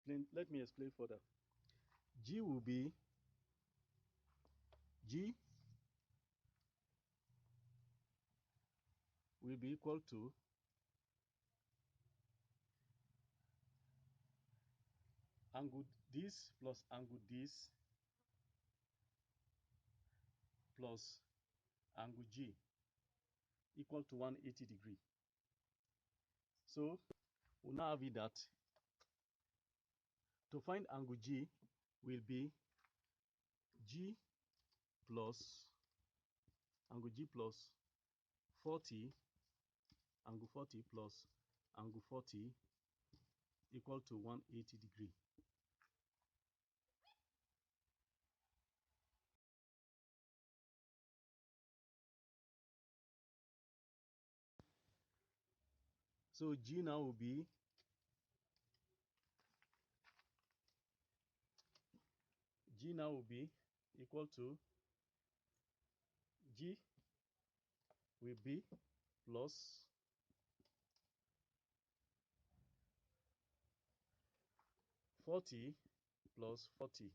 explain further. G will be equal to angle this plus angle this plus angle G equal to 180 degree. So we now have it that to find angle G will be G plus angle G plus 40 angle 40 plus angle 40 equal to 180 degree. So G now will be equal to G will be plus 40 plus 40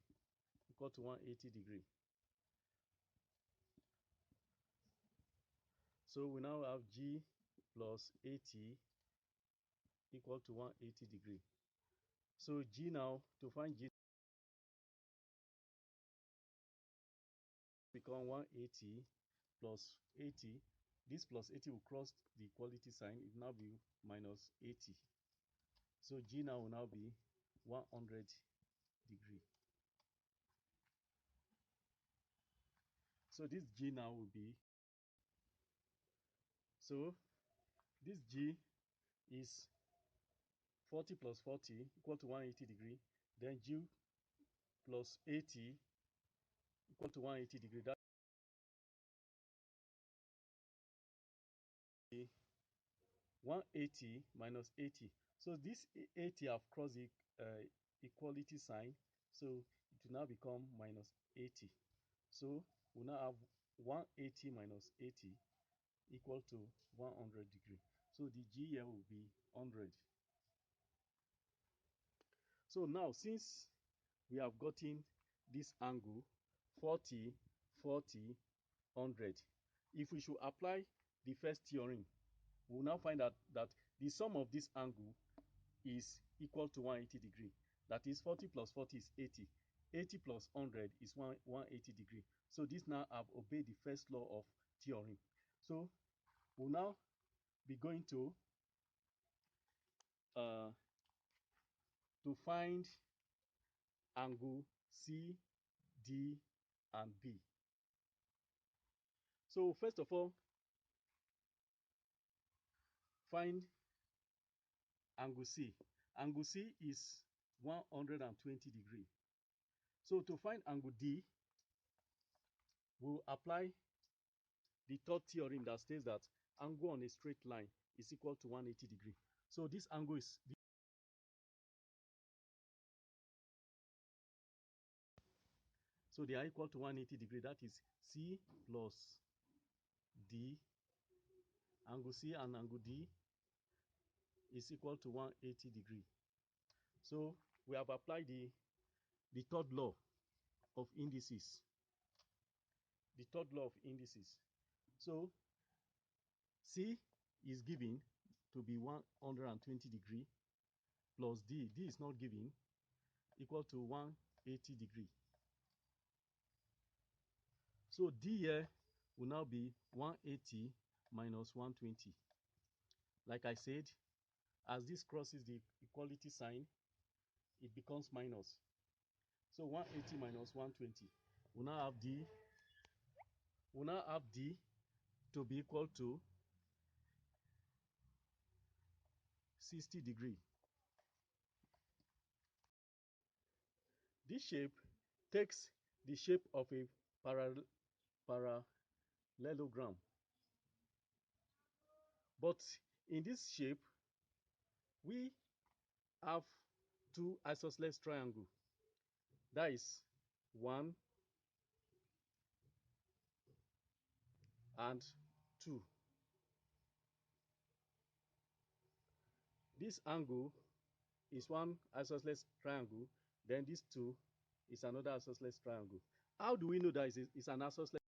equal to 180 degree. So we now have G plus 80 equal to 180 degree. So G now, to find G, become 180 plus 80. This plus 80 will cross the equality sign. It will now be minus 80. So G now will now be 100 degree. So this G now will be, so this G is 40 plus 40 equal to 180 degree. Then G plus 80 equal to 180 degree. That 180 minus 80. So this 80 have crossed the equality sign. So it will now become minus 80. So we now have 180 minus 80 equal to 100 degree. So the G here will be 100. So now, since we have gotten this angle 40, 40, 100, if we should apply the first theorem, we will now find out that the sum of this angle is equal to 180 degree. That is 40 plus 40 is 80. 80 plus 100 is 180 degree. So this now have obeyed the first law of theorem. So we'll now be going to find angle C, D, and B. So first of all, find angle C. Angle C is 120 degree. So to find angle D, we'll apply the third theorem that states that angle on a straight line is equal to 180 degree. So this angle is, so they are equal to 180 degree. That is C plus D. Angle C and angle D is equal to 180 degree. So we have applied the third law of indices. The third law of indices. So C is given to be 120 degree plus D is not given, equal to 180 degree. So D here will now be 180 minus 120. Like I said, as this crosses the equality sign, it becomes minus. So 180 minus 120. We now have D to be equal to 60 degree. This shape takes the shape of a parallelogram. But in this shape, we have two isosceles triangles. That is 1 and 2. This angle is one isosceles triangle, then this 2 is another isosceles triangle. How do we know that it's an isosceles?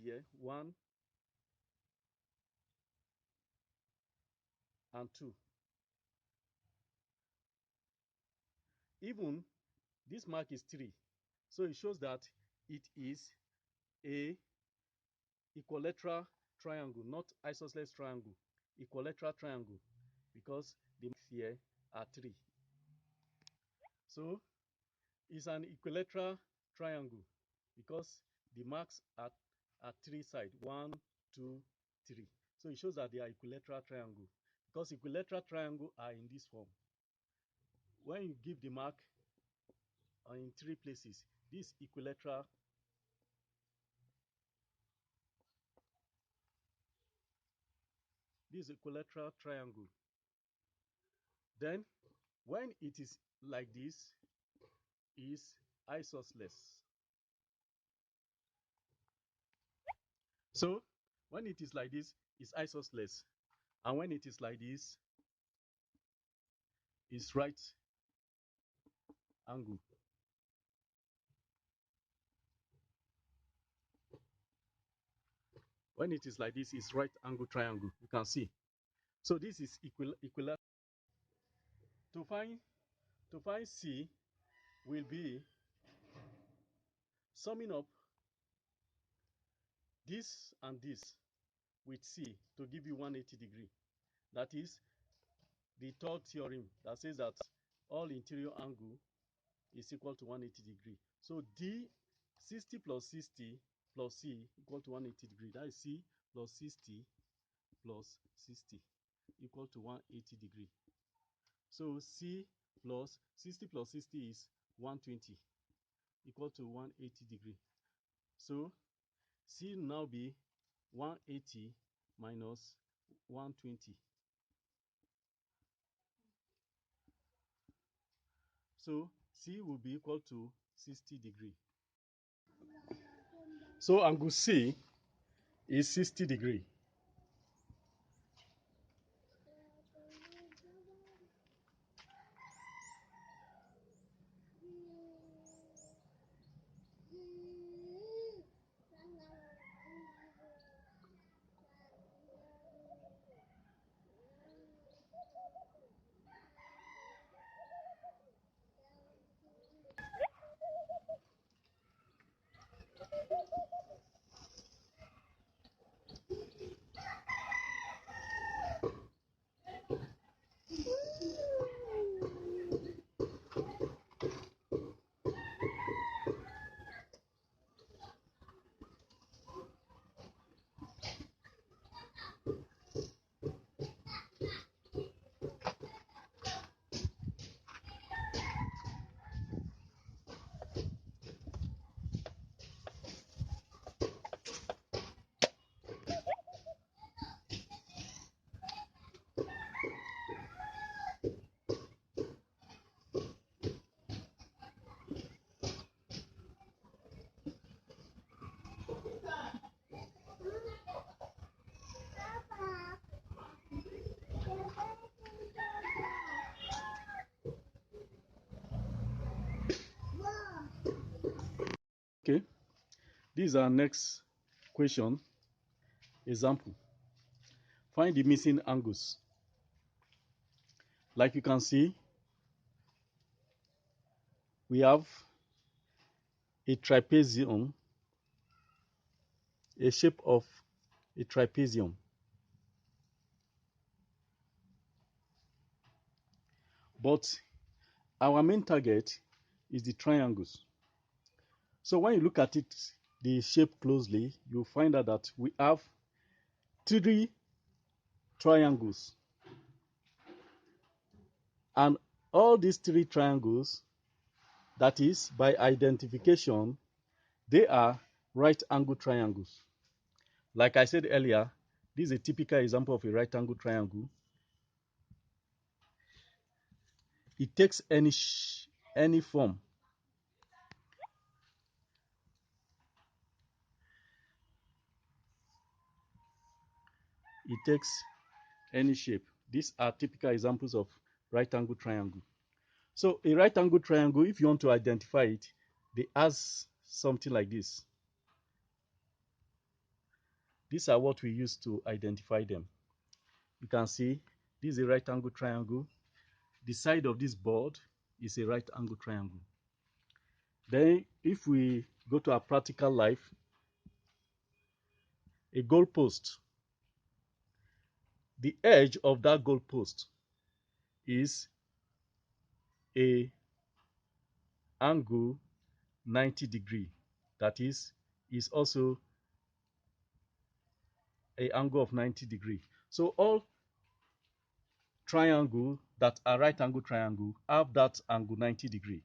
Here, 1 and 2. Even this mark is 3. So it shows that it is a equilateral triangle, not isosceles triangle. Equilateral triangle, because the marks here are 3. So it's an equilateral triangle because the marks are 3 sides. 1, 2, 3. So it shows that they are equilateral triangle because equilateral triangle are in this form. When you give the mark in 3 places, this equilateral triangle. Then when it is like this, is isosceles. So when it is like this, it's isosceles. And when it is like this, it's right angle. When it is like this, it's right angle triangle. You can see. So this is equilateral. To find C will be summing up this and this with C to give you 180 degree. That is the third theorem that says that all interior angle is equal to 180 degree. So D 60 plus 60 plus C equal to 180 degree. That is C plus 60 plus 60 equal to 180 degree. So C plus 60 plus 60 is 120 equal to 180 degree. So C now be 180 minus 120. So C will be equal to 60 degree. So angle C is 60 degree. Okay, this is our next question. Example. Find the missing angles. Like you can see, we have a trapezium, a shape of a trapezium. But our main target is the triangles. So when you look at it, the shape closely, you'll find out that we have 3 triangles. And all these 3 triangles, that is, by identification, they are right angle triangles. Like I said earlier, this is a typical example of a right angle triangle. It takes any form. it takes any shape. These are typical examples of right angle triangle. So a right angle triangle, if you want to identify it, they ask something like this. These are what we use to identify them. You can see this is a right angle triangle. The side of this board is a right angle triangle. Then if we go to our practical life, a goalpost, the edge of that goalpost is a angle 90 degree. That is also a angle of 90 degree. So all triangle that are right angle triangle have that angle 90 degree.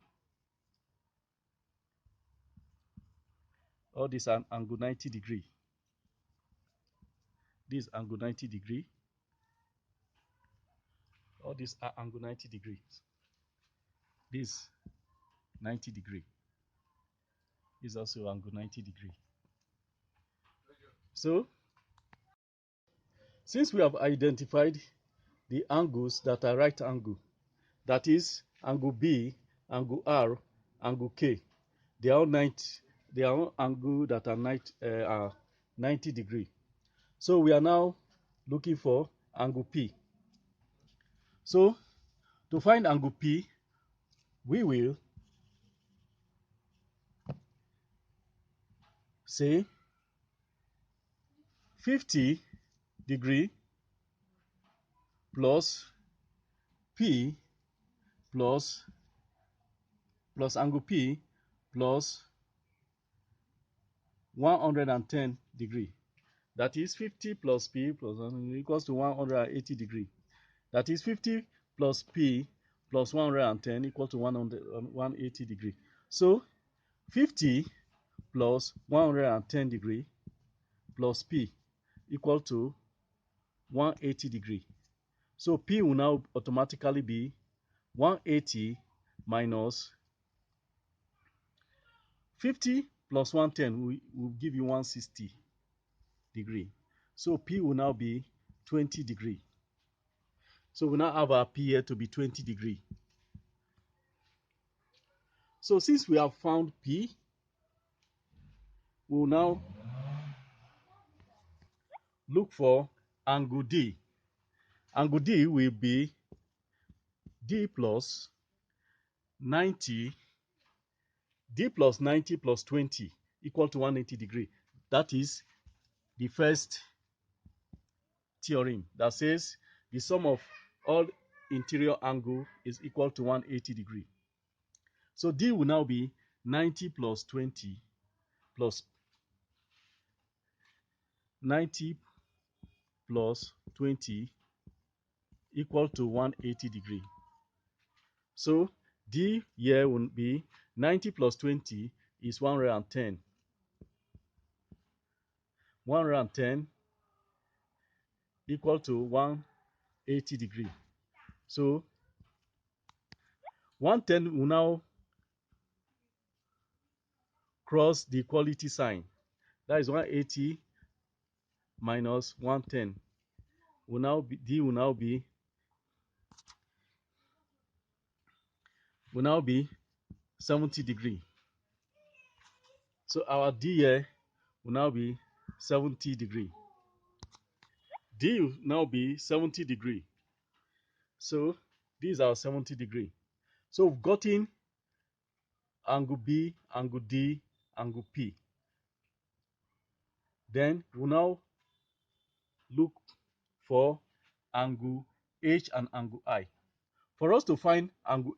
All this are angle 90 degree. This angle 90 degree. All these are angle 90 degrees. This 90 degree is also angle 90 degree. So since we have identified the angles that are right angle, that is angle B, angle R, angle K, they are all 90. They are all angles that are 90 degree. So we are now looking for angle P. So to find angle P, we will say 50 degree plus P plus angle P plus 110 degree. That is 50 plus P plus equals to 180 degree. That is 50 plus P plus 110 equal to 180 degree. So 50 plus 110 degree plus P equal to 180 degree. So P will now automatically be 180 minus 50 plus 110 will give you 160 degree. So P will now be 20 degree. So we now have our P here to be 20 degree. So since we have found P, we will now look for angle D. Angle D will be D plus 90, D plus 90 plus 20 equal to 180 degree. That is the first theorem that says the sum of all interior angle is equal to 180 degree. So D will now be 90 plus 20 plus 90 plus 20 equal to 180 degree. So D here will be 90 plus 20 is 110. 110 equal to 180 degree. So 110 will now cross the equality sign. That is 180 minus 110 will now be D will now be 70 degree. So our D here will now be 70 degree. D will now be 70 degree. So these are 70 degree. So we've gotten angle B, angle D, angle P. Then we'll now look for angle H and angle I. For us to find angle